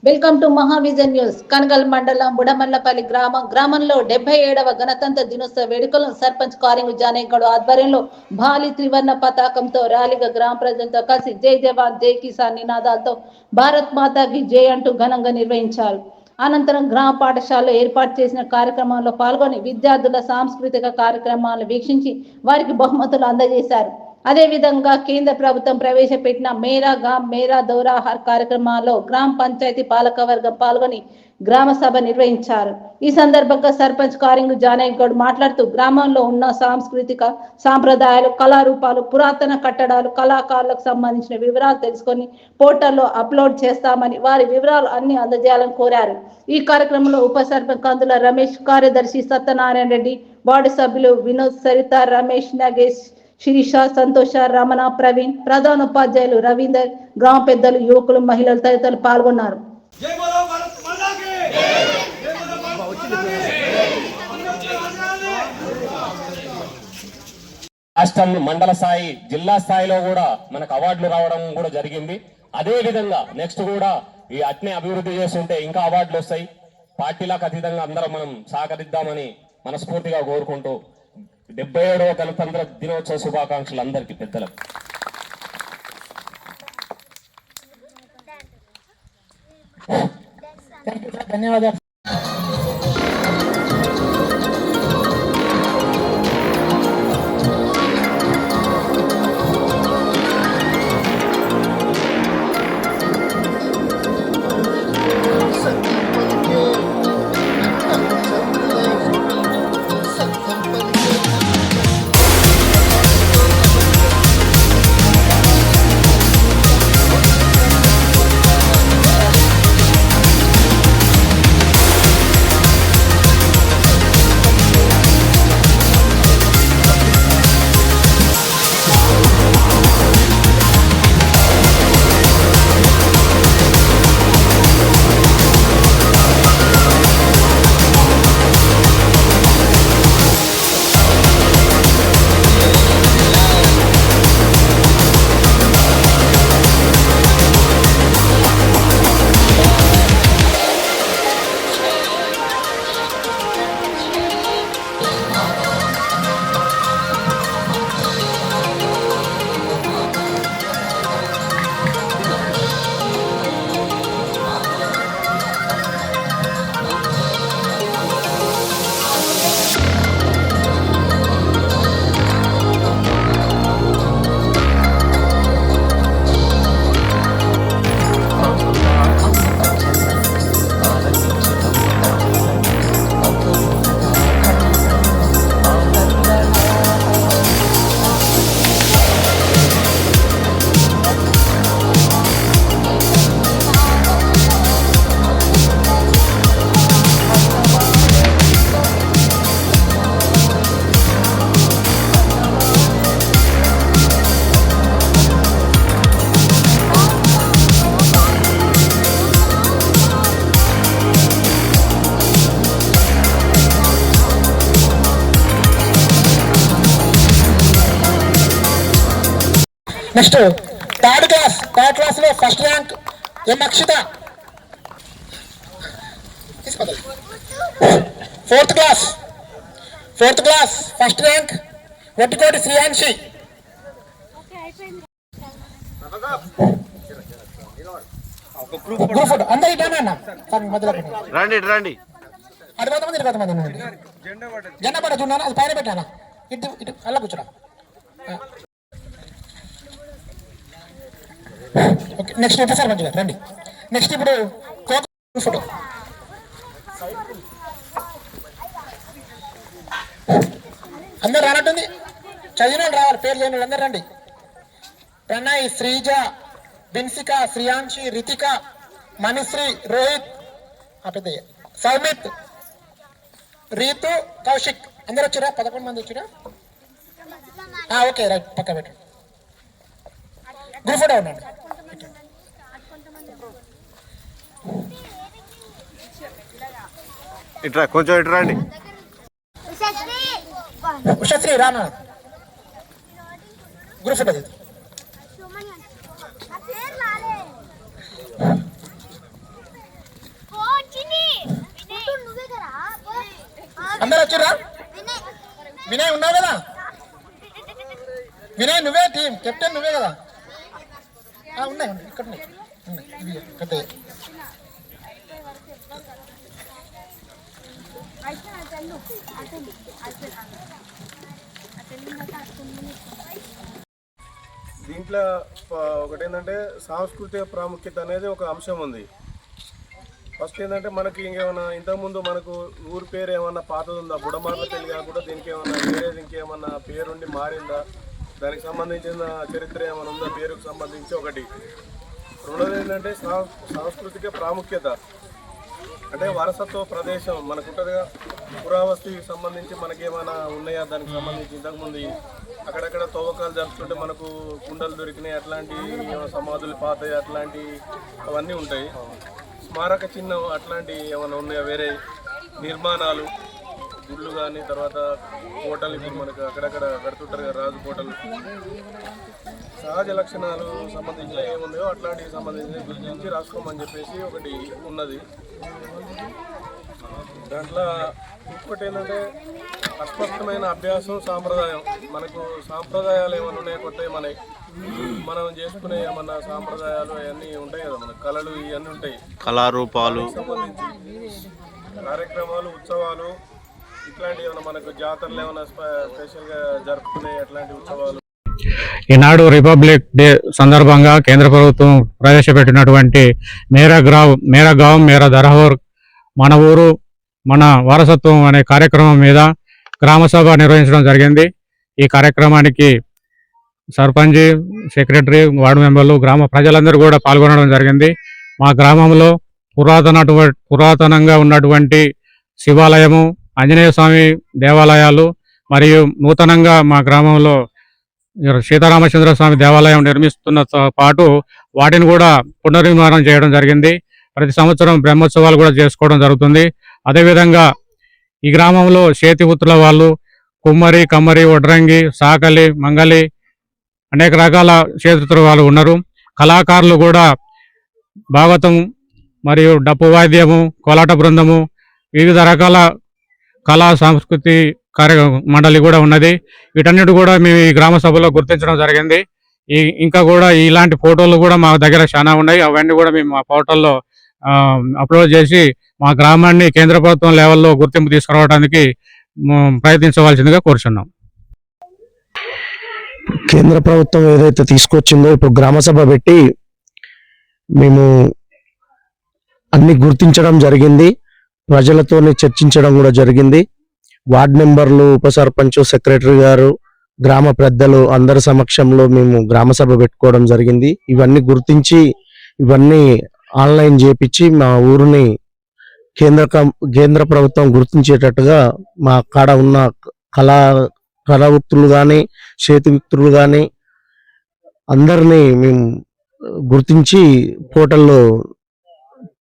Welcome to Maha Vision news. Kanagal మండలం బుడమల్లపల్లి గ్రామంలో 77వ గణతంత్ర దినోత్సవ వేడుకలను సర్పంచ్ కారింగు జానయ్యగౌడ్ ఆధ్వర్యంలో భారీ త్రివర్ణ పతాకంతో ర్యాలీగా గ్రామ ప్రజలతో కలిసి జై జవాన్ జై కిసాన్ నినాదాలతో భారత్ మాతాకి జై అంటూ ఘనంగా నిర్వహించారు. అనంతరం గ్రామ పాఠశాలలో ఏర్పాటు చేసిన కార్యక్రమంలో పాల్గొని విద్యార్థుల సాంస్కృతిక కార్యక్రమాలను వీక్షించి వారికి బహుమతులు అందజేశారు. అదేవిధంగా కేంద్ర ప్రభుత్వం ప్రవేశపెట్టిన మేరా గామ్ మేరా దౌరా హర్ కార్యక్రమాల్లో గ్రామ పంచాయతీ పాలకవర్గం పాల్గొని గ్రామ సభ నిర్వహించారు. ఈ సందర్భంగా సర్పంచ్ కారింగు జానయ్య గౌడ్ మాట్లాడుతూ గ్రామంలో ఉన్న సాంస్కృతిక సాంప్రదాయాలు, కళారూపాలు, పురాతన కట్టడాలు, కళాకారులకు సంబంధించిన వివరాలు తెలుసుకొని పోర్టల్లో అప్లోడ్ చేస్తామని వారి వివరాలు అన్ని అందజేయాలని కోరారు. ఈ కార్యక్రమంలో ఉప సర్పంచ్ కందుల రమేష్, కార్యదర్శి సత్యనారాయణ రెడ్డి, వార్డు సభ్యులు వినోద్, సరిత, రమేష్, నగేష్, శిరీష, సంతోష, రమణ, ప్రవీణ్, ప్రధాన ఉపాధ్యాయులు రవీందర్, గ్రామ పెద్దలు, యువకులు, మహిళలు తదితరులు పాల్గొన్నారు. రాష్ట్రం, మండల స్థాయి, జిల్లా స్థాయిలో కూడా మనకు అవార్డులు రావడం కూడా జరిగింది. అదే విధంగా నెక్స్ట్ కూడా ఈ అట్నే అభివృద్ధి చేస్తుంటే ఇంకా అవార్డులు వస్తాయి. పార్టీలకు అతీతంగా అందరం మనం సహకరిద్దామని మనస్ఫూర్తిగా కోరుకుంటూ 77వ గణతంత్ర దినోత్సవ శుభాకాంక్షలు అందరికీ పెద్దలకు. ధన్యవాదాలు. నెక్స్ట్ థర్డ్ క్లాస్ లో first rank M Akshitha. Fourth class first rank Vettikoti Shreyanshi. Group photo అందరూ ఇటానా మధ్యలో రండి రండి. 20 మంది జెండా పడ చూడాలి, అది పైన పెట్టానా, ఇటు ఇటు అలా కూర్చోరా. ఓకే, నెక్స్ట్ ఉప సర్పంచ్ గారు రండి. నెక్స్ట్ ఇప్పుడు ఫోటో అందరు రానట్టుంది, చదివిన రావాలి, పేరు లేని అందరు రండి. ప్రణయ్, శ్రీజ, బిన్సిక, శ్రియాంశి, రితిక, మణిశ్రీ, రోహిత్, పెద్దయ్య, సౌమిత్, రీతు, కౌశిక్ అందరు వచ్చారా? 11 మంది వచ్చారా? ఓకే రైట్, పక్క పెట్టండి. గ్రూప్ ఫోటో ఉండండి. ఇట్రా కొంచెం ఇట్రా అండి. ఉషశ్రీ రానా గ్రూప్ ఫోటో అందరు వచ్చిరా? వినయ్ ఉన్నావు కదా? వినయ్ నువ్వే టీం కెప్టెన్ నువ్వే కదా? ఉన్నాయి ఇక్కడ పెద్ద దీంట్లో ఒకటేంటంటే సాంస్కృతిక ప్రాముఖ్యత అనేది ఒక అంశం ఉంది. ఫస్ట్ ఏంటంటే మనకి ఇంకేమన్నా ఇంతకుముందు మనకు ఊరి పేరు ఏమన్నా పాతది ఉందా, బుడమార్ల పెళ్లి కాకుండా దీనికి ఏమన్నా వేరేది ఇంకేమన్నా పేరుండి మారిందా, దానికి సంబంధించిన చరిత్ర ఏమైనా ఉందా పేరుకు సంబంధించి ఒకటి. రెండోది ఏంటంటే సాంస్కృతిక ప్రాముఖ్యత అంటే వారసత్వ ప్రదేశం మనకు ఉంటుందిగా. పురావస్తుకి సంబంధించి మనకి ఏమైనా ఉన్నాయా దానికి సంబంధించి. ఇంతకుముందు అక్కడక్కడ తవ్వకాలు జరుపుతుంటే మనకు కుండలు దొరికినాయి, అట్లాంటి సమాధులు పాతాయి, అట్లాంటి అవన్నీ ఉంటాయి. స్మారక చిహ్నం అట్లాంటి ఏమైనా ఉన్నాయా, వేరే నిర్మాణాలు గుళ్ళు కానీ, తర్వాత కోటలు ఇప్పుడు మనకు అక్కడక్కడ కడుతుంటారు కదా రాజు కోటలు. సహజ లక్షణాలు సంబంధించిన ఏమున్నాయో అట్లాంటివి సంబంధించి గుర్తించి రాసుకోమని చెప్పేసి ఒకటి ఉన్నది. దాంట్లో ఇంకోటి ఏంటంటే అస్పష్టమైన అభ్యాసం, సాంప్రదాయం. మనకు సాంప్రదాయాలు ఏమైనా ఉన్నాయో కొత్తవి మనం చేసుకునే ఏమన్నా సాంప్రదాయాలు అవన్నీ ఉంటాయి కదా, మనకు కళలు ఇవన్నీ ఉంటాయి, కళారూపాలు సంబంధించి కార్యక్రమాలు, ఉత్సవాలు ఇట్లాంటివి ఏమైనా మనకు జాతరలు ఏమైనా స్పెషల్గా జరుపుకునే అట్లాంటి ఉత్సవాలు. ఈనాడు రిపబ్లిక్ డే సందర్భంగా కేంద్ర ప్రభుత్వం ప్రవేశపెట్టినటువంటి మేరా గావ్ మేరా ధరోహర్, మన ఊరు మన వారసత్వం అనే కార్యక్రమం మీద గ్రామసభ నిర్వహించడం జరిగింది. ఈ కార్యక్రమానికి సర్పంచ్, సెక్రటరీ, వార్డు మెంబర్లు, గ్రామ ప్రజలందరూ కూడా పాల్గొనడం జరిగింది. మా గ్రామంలో పురాతనంగా ఉన్నటువంటి శివాలయము, ఆంజనేయ స్వామి దేవాలయాలు మరియు నూతనంగా మా గ్రామంలో సీతారామచంద్ర స్వామి దేవాలయం నిర్మిస్తున్న పాటు వాటిని కూడా పునర్నిర్మాణం చేయడం జరిగింది. ప్రతి సంవత్సరం బ్రహ్మోత్సవాలు కూడా చేసుకోవడం జరుగుతుంది. అదేవిధంగా ఈ గ్రామంలో చేతి వృత్తుల వాళ్ళు కుమ్మరి, కమ్మరి, వడ్రంగి, సాకలి, మంగలి అనేక రకాల చేతి వృత్తుల వాళ్ళు ఉన్నారు. కళాకారులు కూడా భాగవతం మరియు డప్పు వాద్యము, కోలాట బృందము, వివిధ రకాల కళా సంస్కృతి మండలి కూడా ఉన్నది. వీటన్నిటి కూడా మేము ఈ గ్రామ సభలో గుర్తించడం జరిగింది. ఇంకా కూడా ఇలాంటి ఫోటోలు కూడా మా దగ్గర చాలా ఉన్నాయి. అవన్నీ కూడా మేము మా పోర్టల్లో అప్లోడ్ చేసి మా గ్రామాన్ని కేంద్ర ప్రభుత్వం లెవెల్లో గుర్తింపు తీసుకురావడానికి ప్రయత్నించవలసిందిగా కోరుచున్నాం. కేంద్ర ప్రభుత్వం ఏదైతే తీసుకొచ్చిందో ఇప్పుడు గ్రామ సభ పెట్టి మేము అన్ని గుర్తించడం జరిగింది. ప్రజలతో చర్చించడం కూడా జరిగింది. వార్డ్ మెంబర్లు, ఉప సర్పంచ్, సెక్రటరీ గారు, గ్రామ పెద్దలు అందరి సమక్షంలో మేము గ్రామ సభ పెట్టుకోవడం జరిగింది. ఇవన్నీ గుర్తించి ఇవన్నీ ఆన్లైన్ చేపించి మా ఊరిని కేంద్ర ప్రభుత్వం గుర్తించేటట్టుగా మా కాడ ఉన్న కళా వృత్తులు కానీ, చేతి వృత్తులు కానీ అందరినీ మేము గుర్తించి పోర్టల్లో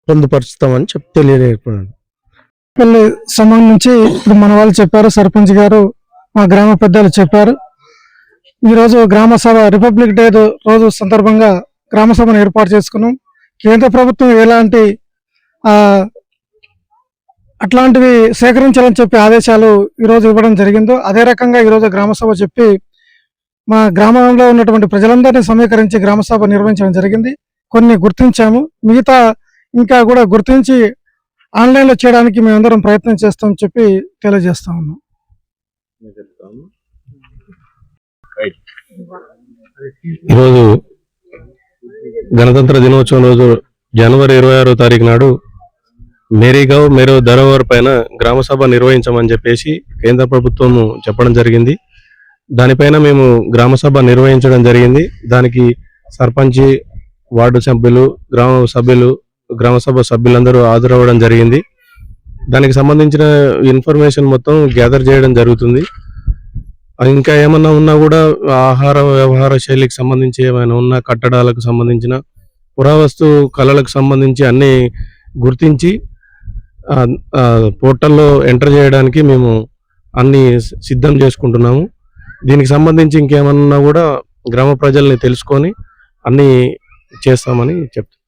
పొందుపరుస్తామని తెలియజేస్తున్నాను. పెళ్లి సంబంధించి ఇప్పుడు మన వాళ్ళు చెప్పారు, సర్పంచ్ గారు, మా గ్రామ పెద్దలు చెప్పారు. ఈరోజు గ్రామ సభ రిపబ్లిక్ డే రోజు సందర్భంగా గ్రామ సభను ఏర్పాటు చేసుకున్నాం. కేంద్ర ప్రభుత్వం ఎలాంటి అట్లాంటివి సేకరించాలని చెప్పి ఆదేశాలు ఈరోజు ఇవ్వడం జరిగిందో అదే రకంగా ఈరోజు గ్రామ సభ చెప్పి మా గ్రామంలో ఉన్నటువంటి ప్రజలందరినీ సమీకరించి గ్రామ సభ నిర్వహించడం జరిగింది. కొన్ని గుర్తించాము, మిగతా ఇంకా కూడా గుర్తించి ఆన్లైన్లో చేయడానికి మేమందరం ప్రయత్నం చేస్తామని చెప్పి తెలియజేస్తా ఉన్నాం. ఈరోజు గణతంత్ర దినోత్సవం రోజు జనవరి 26వ తారీఖు నాడు మేరీగావ్ మేరో ధరోహర్ పైన గ్రామ సభ నిర్వహించమని చెప్పేసి కేంద్ర ప్రభుత్వం చెప్పడం జరిగింది. దానిపైన మేము గ్రామ సభ నిర్వహించడం జరిగింది. దానికి సర్పంచ్, వార్డు సభ్యులు, గ్రామ సభ సభ్యులందరూ హాజరవ్వడం జరిగింది. దానికి సంబంధించిన ఇన్ఫర్మేషన్ మొత్తం గ్యాదర్ చేయడం జరుగుతుంది. ఇంకా ఏమన్నా ఉన్నా కూడా ఆహార వ్యవహార శైలికి సంబంధించి ఏమైనా ఉన్న కట్టడాలకు సంబంధించిన పురావస్తు కళలకు సంబంధించి అన్ని గుర్తించి పోర్టల్లో ఎంటర్ చేయడానికి మేము అన్ని సిద్ధం చేసుకుంటున్నాము. దీనికి సంబంధించి ఇంకేమన్నా కూడా గ్రామ ప్రజల్ని తెలుసుకొని అన్ని చేస్తామని చెప్తాం.